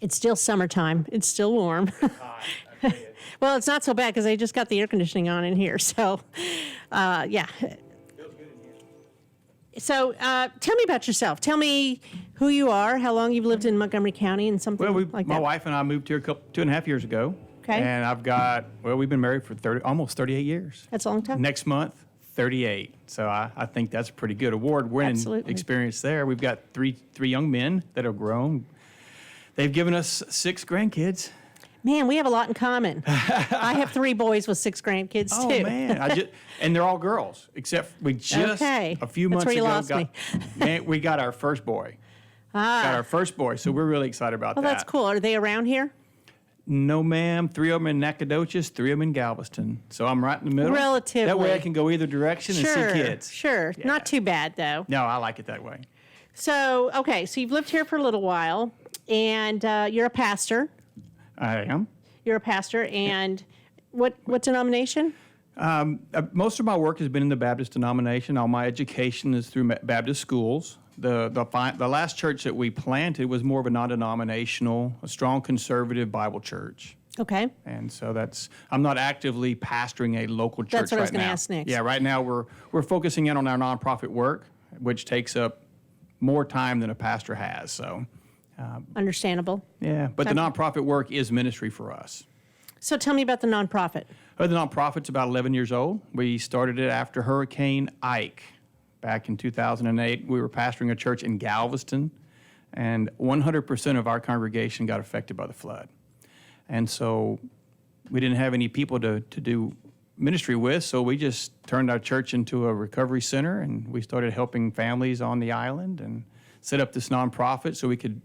it's still summertime. It's still warm. It's hot. I tell you. Well, it's not so bad because they just got the air conditioning on in here. So, yeah. Feels good in here. So, tell me about yourself. Tell me who you are, how long you've lived in Montgomery County, and something like that. My wife and I moved here 2.5 years ago. Okay. And we've been married for almost 38 years. That's a long time. Next month, 38. So I think that's a pretty good award-winning Absolutely. experience there. We've got three young men that have grown. They've given us 6 grandkids. Man, we have a lot in common. I have 3 boys with 6 grandkids, Oh, too. man. And they're all girls, except we just, Okay. a few That's months where you ago, lost me. we got our first boy. Got our first boy, so we're really excited about Well, that. that's cool. Are they around here? No, ma'am. 3 of them in Nacogdoches, 3 of them in Galveston. So I'm right in the middle. Relatively. That way I can go either direction and see kids. Sure. Yeah. Not too bad, though. No, I like it that way. So, okay, so you've lived here for a little while, and you're a pastor. I am. You're a pastor, and what denomination? Most of my work has been in the Baptist denomination. All my education is through Baptist schools. The last church that we planted was more of a non-denominational, a strong conservative Bible church. Okay. And so I'm not actively pastoring a local church right now. That's what I was going to ask next. Yeah, right now we're focusing in on our nonprofit work, which takes up more time than a pastor has. So, Understandable. yeah, but the nonprofit work is ministry for us. So tell me about the nonprofit. The nonprofit's about 11 years old. We started it after Hurricane Ike. Back in 2008, we were pastoring a church in Galveston, and 100% of our congregation got affected by the flood. And so we didn't have any people to do ministry with, so we just turned our church into a recovery center, and we started helping families on the island and set up this nonprofit so we could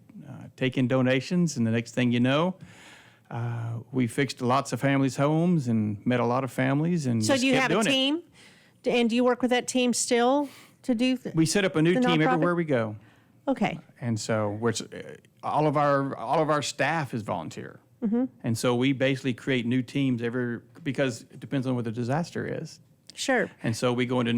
take in donations. And the next thing you know, we fixed lots of families' homes and met a lot of families. And So just do you kept have a doing it. team? And do you work with that team still to do? We set up a new the team nonprofit? everywhere we go. Okay. And so all of our staff is volunteer. Mm-hmm. And so we basically create new teams because it depends on what the disaster is. Sure. And so we go into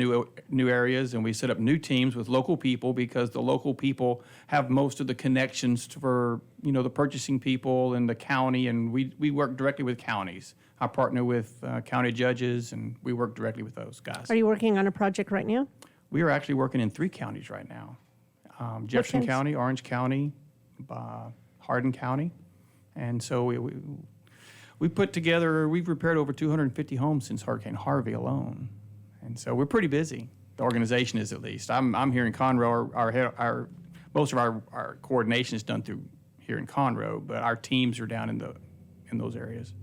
new areas and we set up new teams with local people because the local people have most of the connections for, the purchasing people and the county, and we work directly with counties. I partner with county judges, and we work directly with those guys. Are you working on a project right now? We are actually working in 3 counties right now. Jefferson counties? County, Orange County, Hardin County. And so we've repaired over 250 homes since Hurricane Harvey alone. And so we're pretty busy. The organization is, at least. I'm here in Conroe. Most of our coordination is done through here in Conroe, but our teams are down in those areas.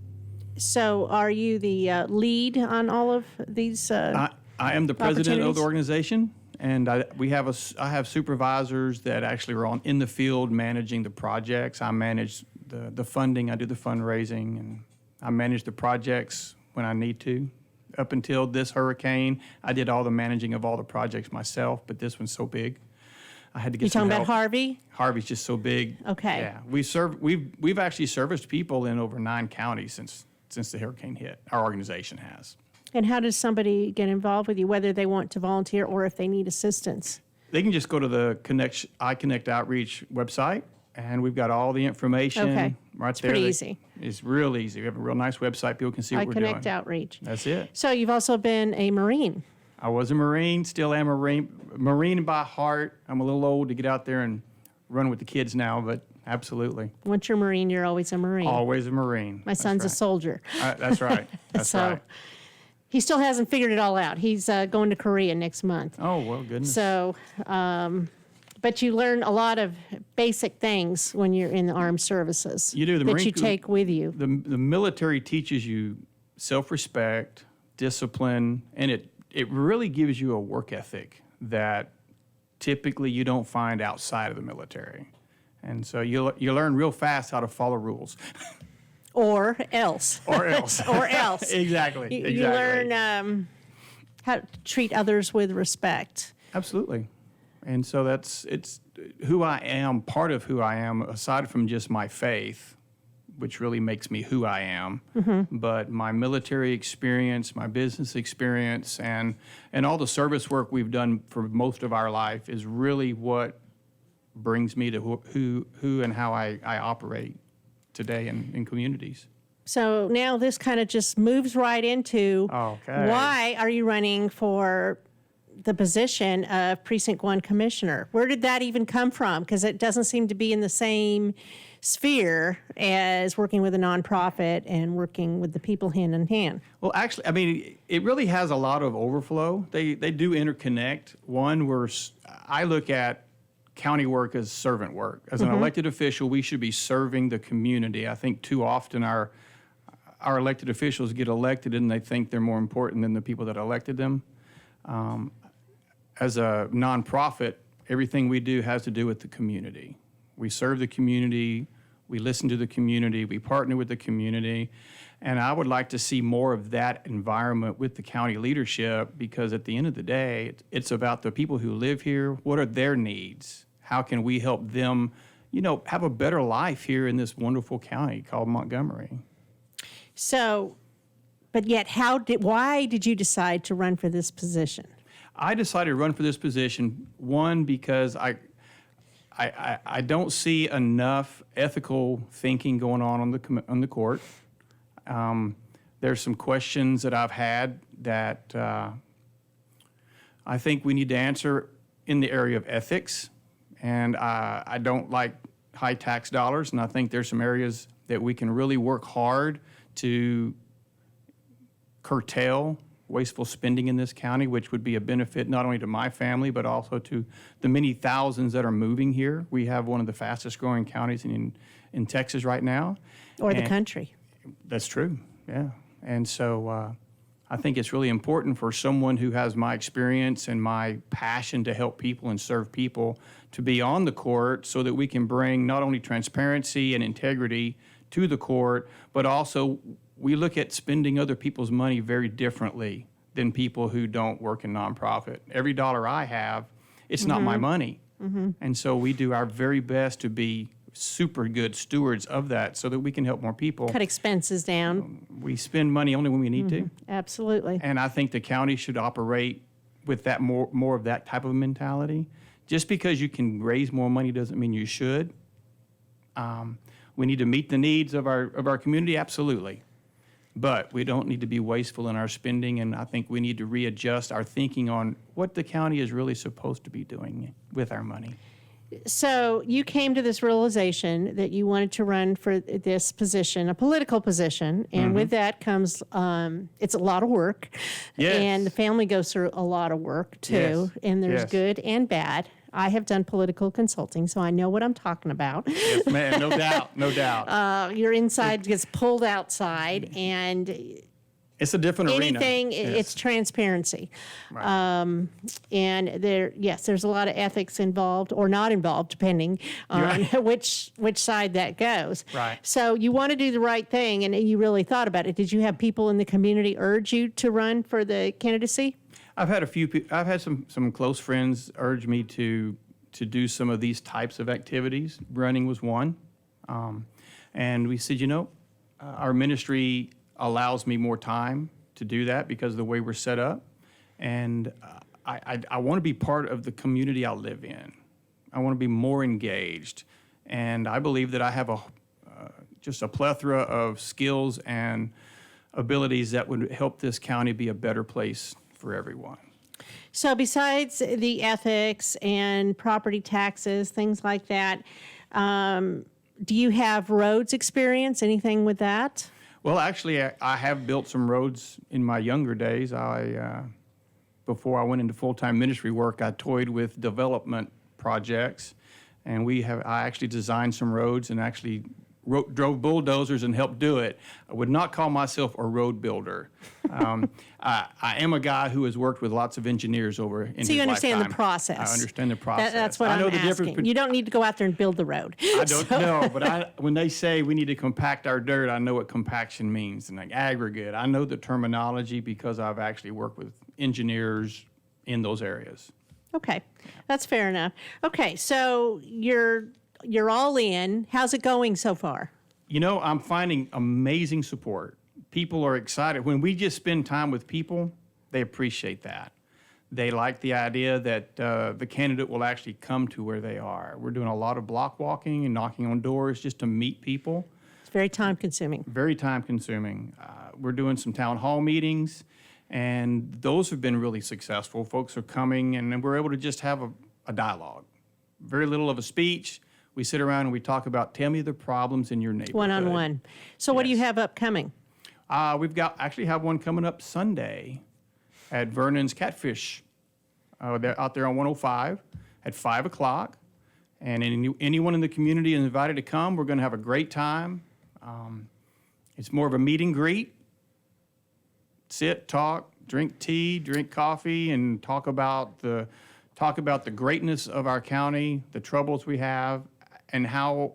So are you the lead on all of these I am the president of opportunities? the organization, and I have supervisors that actually are in the field managing the projects. I manage the funding, I do the fundraising, and I manage the projects when I need to. Up until this hurricane, I did all the managing of all the projects myself, but this one's so big, I had to get You some talking help. about Harvey? Harvey's just so big. Okay. Yeah, we've actually serviced people in over 9 counties since the hurricane hit. Our organization has. And how does somebody get involved with you, whether they want to volunteer or if they need assistance? They can just go to the iConnect Outreach website, and we've got all the information Okay. right It's there. pretty easy. It's real easy. We have a real nice website. People can see what we're doing. iConnect Outreach. That's it. So you've also been a Marine. I was a Marine, still am a Marine by heart. I'm a little old to get out there and run with the kids now, but absolutely. Once you're a Marine, you're always a Marine. Always a Marine. My son's a soldier. That's right. That's So right. he still hasn't figured it all out. He's going to Korea next month. Oh, well, goodness. So, but you learn a lot of basic things when you're in the armed services. You do. The that Marine you Corps- take with you. The military teaches you self-respect, discipline, and it really gives you a work ethic that typically you don't find outside of the military. And so you learn real fast how to follow rules. Or else. Or else. Or else. Exactly. You learn how to treat others with respect. Absolutely. And so it's who I am, part of who I am, aside from just my faith, which really makes me who I am, but my military experience, my business experience, and all the service work we've done for most of our life is really what brings me to who and how I operate today in communities. So now this kind of just moves right into Okay. why are you running for the position of Precinct 1 Commissioner? Where did that even come from? Because it doesn't seem to be in the same sphere as working with a nonprofit and working with the people hand in hand. Well, actually, I mean, it really has a lot of overflow. They do interconnect. One, I look at county work as servant work. As an elected official, we should be serving the community. I think too often our elected officials get elected and they think they're more important than the people that elected them. As a nonprofit, everything we do has to do with the community. We serve the community, we listen to the community, we partner with the community, and I would like to see more of that environment with the county leadership, because at the end of the day, it's about the people who live here. What are their needs? How can we help them, have a better life here in this wonderful county called Montgomery? So, but yet why did you decide to run for this position? I decided to run for this position, one, because I don't see enough ethical thinking going on the court. There's some questions that I've had that I think we need to answer in the area of ethics, and I don't like high tax dollars, and I think there's some areas that we can really work hard to curtail wasteful spending in this county, which would be a benefit not only to my family, but also to the many thousands that are moving here. We have one of the fastest growing counties in Texas right now. Or the country. That's true, yeah. And so I think it's really important for someone who has my experience and my passion to help people and serve people to be on the court, so that we can bring not only transparency and integrity to the court, but also we look at spending other people's money very differently than people who don't work in nonprofit. Every dollar I have, it's not my money. And so we do our very best to be super good stewards of that so that we can help more people. Cut expenses down. We spend money only when we need to. Absolutely. And I think the county should operate with that more of that type of mentality. Just because you can raise more money doesn't mean you should. We need to meet the needs of our community, absolutely. But we don't need to be wasteful in our spending, and I think we need to readjust our thinking on what the county is really supposed to be doing with our money. So you came to this realization that you wanted to run for this position, a political position, and with that comes, it's a lot of work. Yes. And the family goes through a lot of work too, Yes. and there's Yes. good and bad. I have done political consulting, so I know what I'm talking about. Yes, ma'am, no doubt, no doubt. Your inside gets pulled outside, and It's a different arena. anything, Yes. it's transparency. Right. And there's a lot of ethics involved or not involved, depending on which side that goes. Right. So you want to do the right thing, and you really thought about it. Did you have people in the community urge you to run for the candidacy? I've had some close friends urge me to do some of these types of activities. Running was one. And we said, our ministry allows me more time to do that because of the way we're set up. And I want to be part of the community I live in. I want to be more engaged. And I believe that I have just a plethora of skills and abilities that would help this county be a better place for everyone. So besides the ethics and property taxes, things like that, do you have roads experience, anything with that? Well, actually, I have built some roads in my younger days. Before I went into full-time ministry work, I toyed with development projects, and I actually designed some roads and actually drove bulldozers and helped do it. I would not call myself a road builder. I am a guy who has worked with lots of engineers over in his lifetime. So you understand the process. I understand the process. That's what I'm asking. You don't need to go out there and build the road. I don't know, but when they say we need to compact our dirt, I know what compaction means, and like aggregate. I know the terminology because I've actually worked with engineers in those areas. Okay, that's fair enough. Okay, so you're all in. How's it going so far? You know, I'm finding amazing support. People are excited. When we just spend time with people, they appreciate that. They like the idea that the candidate will actually come to where they are. We're doing a lot of block walking and knocking on doors just to meet people. It's very time consuming. Very time consuming. We're doing some town hall meetings, and those have been really successful. Folks are coming, and we're able to just have a dialogue. Very little of a speech. We sit around and we talk about, tell me the problems in your neighborhood. One-on-one. So what do you have upcoming? We've actually have one coming up Sunday at Vernon's Catfish. They're out there on 105 at 5 o'clock. And anyone in the community is invited to come. We're going to have a great time. It's more of a meet and greet. Sit, talk, drink tea, drink coffee, and talk about the greatness of our county, the troubles we have, and how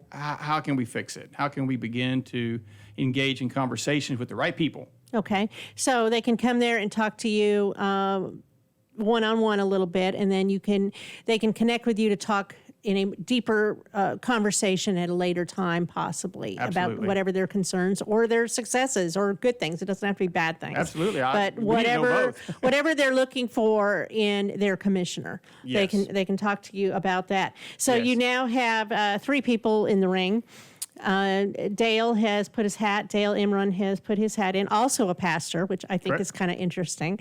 can we fix it? How can we begin to engage in conversations with the right people? Okay, so they can come there and talk to you one-on-one a little bit, and then they can connect with you to talk in a deeper conversation at a later time, possibly. Absolutely. About whatever their concerns or their successes or good things. It doesn't have to be bad things. Absolutely. But we need to know both. whatever they're looking for in their commissioner, Yes. they can talk to you about that. So Yes. you now have 3 people in the ring. Dale Imran has put his hat in, also a pastor, which I think Correct. is kind of interesting.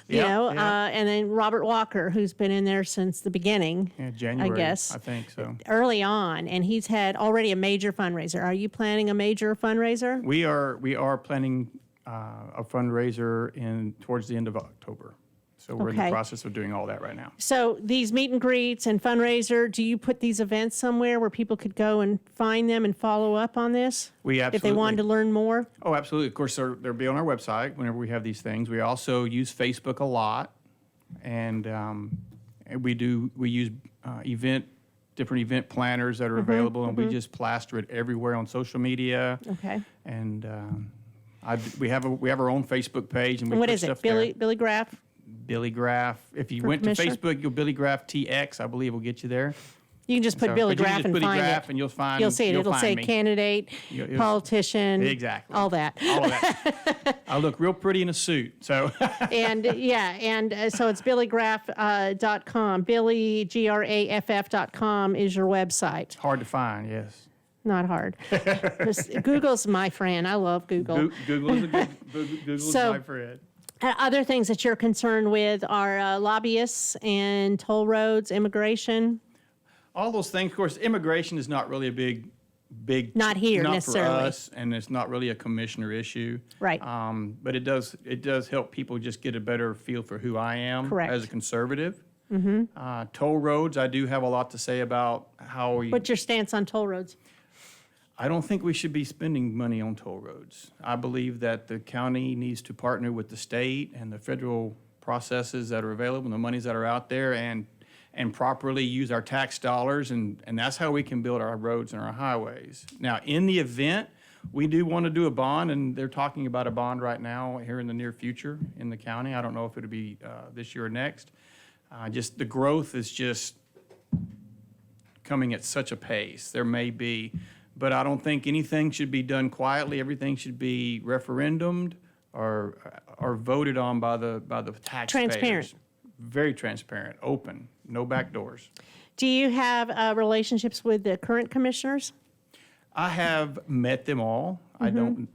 Yeah. And then Robert Walker, who's been in there since the beginning, January, I guess. I think so. Early on, and he's had already a major fundraiser. Are you planning a major fundraiser? We are planning a fundraiser towards the end of October. So we're in the Okay. process of doing all that right now. So these meet and greets and fundraiser, do you put these events somewhere where people could go and find them and follow up on this? We absolutely. If they wanted to learn more? Oh, absolutely. Of course, they'll be on our website whenever we have these things. We also use Facebook a lot, and we use different event planners that are available, and we just plaster it everywhere on social media. Okay. And we have our own Facebook page, and we And what put is it? stuff there. Billy Graff? Billy Graff. If you For went Commissioner? to Facebook, you'll Billy Graff TX, I believe, will get you there. You can just put So- Billy but you Graff just and put find Graff it. and you'll find. You'll see it. It'll find say me. candidate, You'll- politician, Exactly. all that. All of that. I look real pretty in a suit, so. And so it's billygraff.com. BillyGraff.com is your website. Hard to find, yes. Not hard. Google's my friend. I love Google. Google is Google's So- my friend. Other things that you're concerned with are lobbyists and toll roads, immigration. All those things. Of course, immigration is not really a big. Not here not necessarily. for us, and it's not really a commissioner issue. Right. But it does help people just get a better feel for who I am Correct. as a conservative. Mm-hmm. Toll roads, I do have a lot to say about how we. What's your stance on toll roads? I don't think we should be spending money on toll roads. I believe that the county needs to partner with the state and the federal processes that are available, and the monies that are out there, and properly use our tax dollars, and that's how we can build our roads and our highways. Now, in the event, we do want to do a bond, and they're talking about a bond right now here in the near future in the county. I don't know if it'll be this year or next. Just the growth is just coming at such a pace. There may be, but I don't think anything should be done quietly. Everything should be referendumed or voted on by the taxpayers. Transparent. Very transparent, open, no back doors. Do you have relationships with the current commissioners? I have met them all. I don't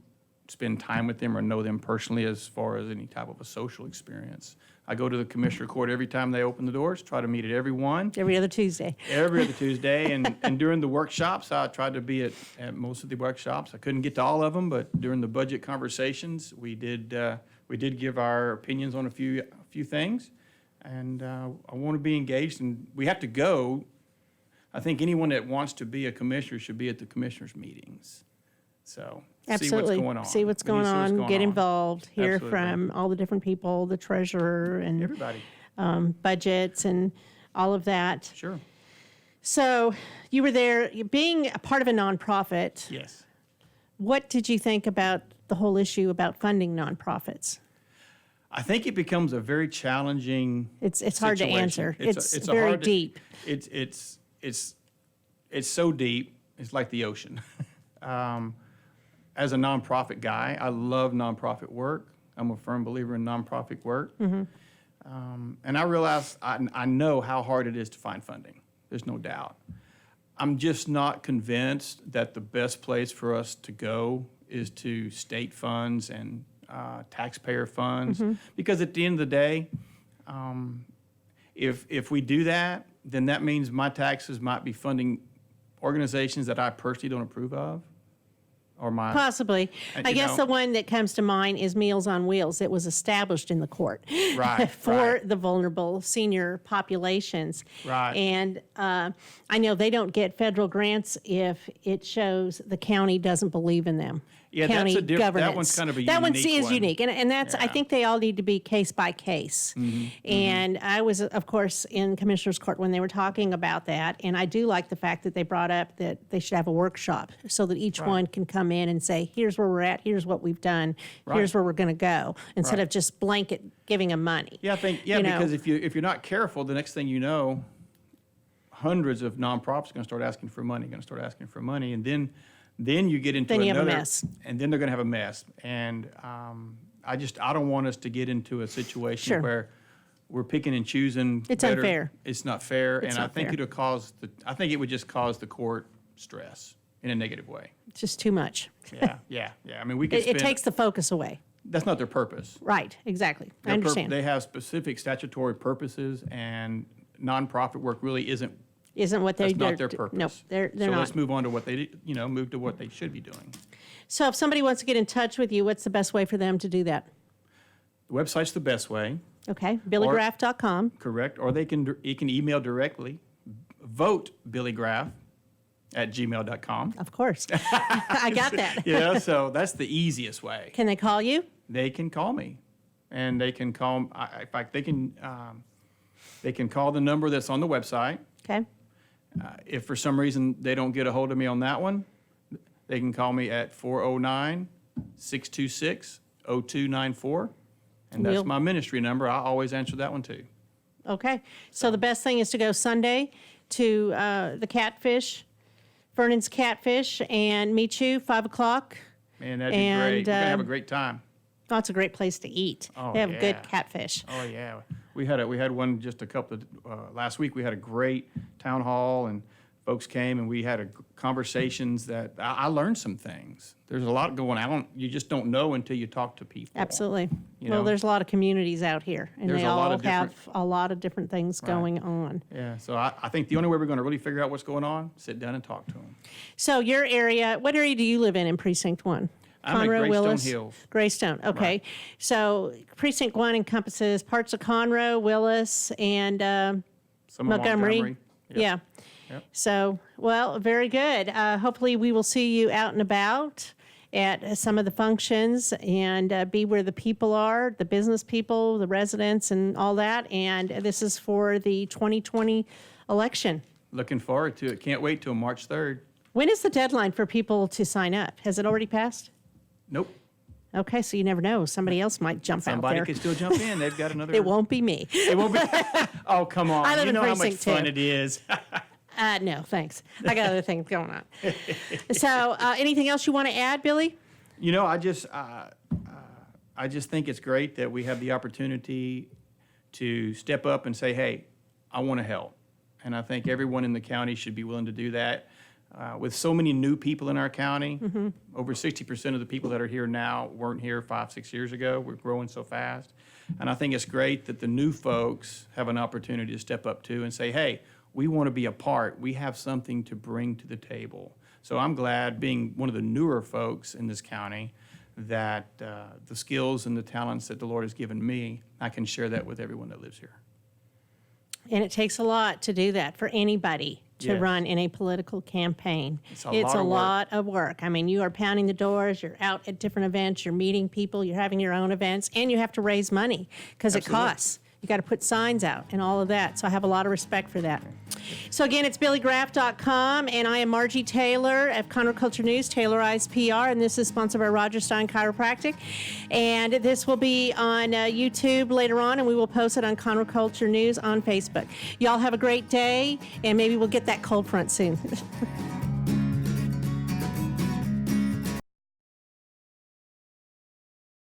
spend time with them or know them personally as far as any type of a social experience. I go to the Commissioner Court every time they open the doors, try to meet at every one. Every other Tuesday. Every other Tuesday. And during the workshops, I tried to be at most of the workshops. I couldn't get to all of them, but during the budget conversations, we did give our opinions on a few things. And I want to be engaged, and we have to go. I think anyone that wants to be a commissioner should be at the commissioners' meetings. So Absolutely. see what's going on. See what's We need going to see what's on, going get on. involved, hear Absolutely. from all the different people, the treasurer and Everybody. budgets and all of that. Sure. So you were there, being a part of a nonprofit. Yes. What did you think about the whole issue about funding nonprofits? I think it becomes a very challenging. It's hard to situation. answer. It's a very hard to- deep. It's so deep. It's like the ocean. As a nonprofit guy, I love nonprofit work. I'm a firm believer in nonprofit work. And I realize I know how hard it is to find funding. There's no doubt. I'm just not convinced that the best place for us to go is to state funds and taxpayer funds, because at the end of the day, if we do that, then that means my taxes might be funding organizations that I personally don't approve of, or my Possibly. I you guess know. the one that comes to mind is Meals on Wheels. It was established in the court Right, for right. the vulnerable senior populations. Right. And I know they don't get federal grants if it shows the county doesn't believe in them. Yeah, that's county a diff- that governance. one's kind of a That one unique is one. unique, and that's I Yeah. think they all need to be case by case. And I was, of course, in Commissioner's Court when they were talking about that, and I do like the fact that they brought up that they should have a workshop so that each one can come in and say, here's where we're at, here's what we've done, here's where we're going to go, instead of just blanket giving them money. Yeah, I think You know. because if you're not careful, the next thing you know, hundreds of nonprofits are going to start asking for money, and then you get into Then you have a another, mess. and then they're going to have a mess. And I don't want us to get into a situation Sure. where we're picking and choosing. It's better. unfair. It's not fair, It's and I not think fair. I think it would just cause the court stress in a negative way. It's just too much. Yeah. I mean, we could It spend. takes the focus away. That's not their purpose. Right, exactly. I Their understand. They have specific statutory purposes, and nonprofit work really isn't. Isn't what That's they're not their purpose. Nope, they're So not. let's move on to what move to what they should be doing. So if somebody wants to get in touch with you, what's the best way for them to do that? The website's the best way, Okay, billygraff.com. correct? Or you can email directly, vote billygraff@gmail.com. Of course. I got that. Yeah, so that's the easiest way. Can they call you? They can call me, and they can call. In fact, they can call the number that's on the website. Okay. If for some reason they don't get a hold of me on that one, they can call me at 409-626-0294. And that's We'll- my ministry number. I always answer that one too. Okay. So the best thing is to go Sunday to the Catfish, Vernon's Catfish, and meet you 5 o'clock. Man, that'd be And, great. We're going to have a great time. Oh, it's a great place to eat. Oh, they have good yeah. catfish. Oh, yeah. We had one just a couple of, last week we had a great town hall, and folks came and we had conversations that I learned some things. There's a lot going on. You just don't know until you talk to people. Absolutely. You Well, know? there's a lot of communities out here, and There's they a lot all of have different- a lot of different things going on. Yeah, so I think the only way we're going to really figure out what's going on, sit down and talk to them. So your area, what area do you live in Precinct 1? I'm at Conroe, Greystone Willis? Hills. Greystone, okay. Right. So Precinct 1 encompasses parts of Conroe, Willis, and Some of Montgomery. Yep. Yeah. Yep. So, well, very good. Hopefully we will see you out and about at some of the functions and be where the people are, the business people, the residents, and all that. And this is for the 2020 election. Looking forward to it. Can't wait till March 3rd. When is the deadline for people to sign up? Has it already passed? Nope. Okay, so you never know. Somebody else might jump Somebody out there. could still jump in. They've got another. It won't be me. It won't be. Oh, come on. I live you in know how much Precinct fun 2. it is. No, thanks. I got other things going on. So, anything else you want to add, Billy? You know, I just think it's great that we have the opportunity to step up and say, hey, I want to help. And I think everyone in the county should be willing to do that. With so many new people in our county, over 60% of the people that are here now weren't here 5-6 years ago. We're growing so fast. And I think it's great that the new folks have an opportunity to step up to and say, hey, we want to be a part. We have something to bring to the table. So I'm glad, being one of the newer folks in this county, that the skills and the talents that the Lord has given me, I can share that with everyone that lives here. And it takes a lot to do that for anybody to Yes. run in a political campaign. It's a lot of work. I mean, you are pounding the doors, you're out at different events, you're meeting people, you're having your own events, and you have to raise money because it Absolutely. costs. You got to put signs out and all of that. So I have a lot of respect for that. So again, it's BillyGraff.com, and I am Margie Taylor of Conroe Culture News, Taylorized PR, and this is sponsored by Roger Stein Chiropractic. And this will be on YouTube later on, and we will post it on Conroe Culture News on Facebook. Y'all have a great day, and maybe we'll get that cold front soon.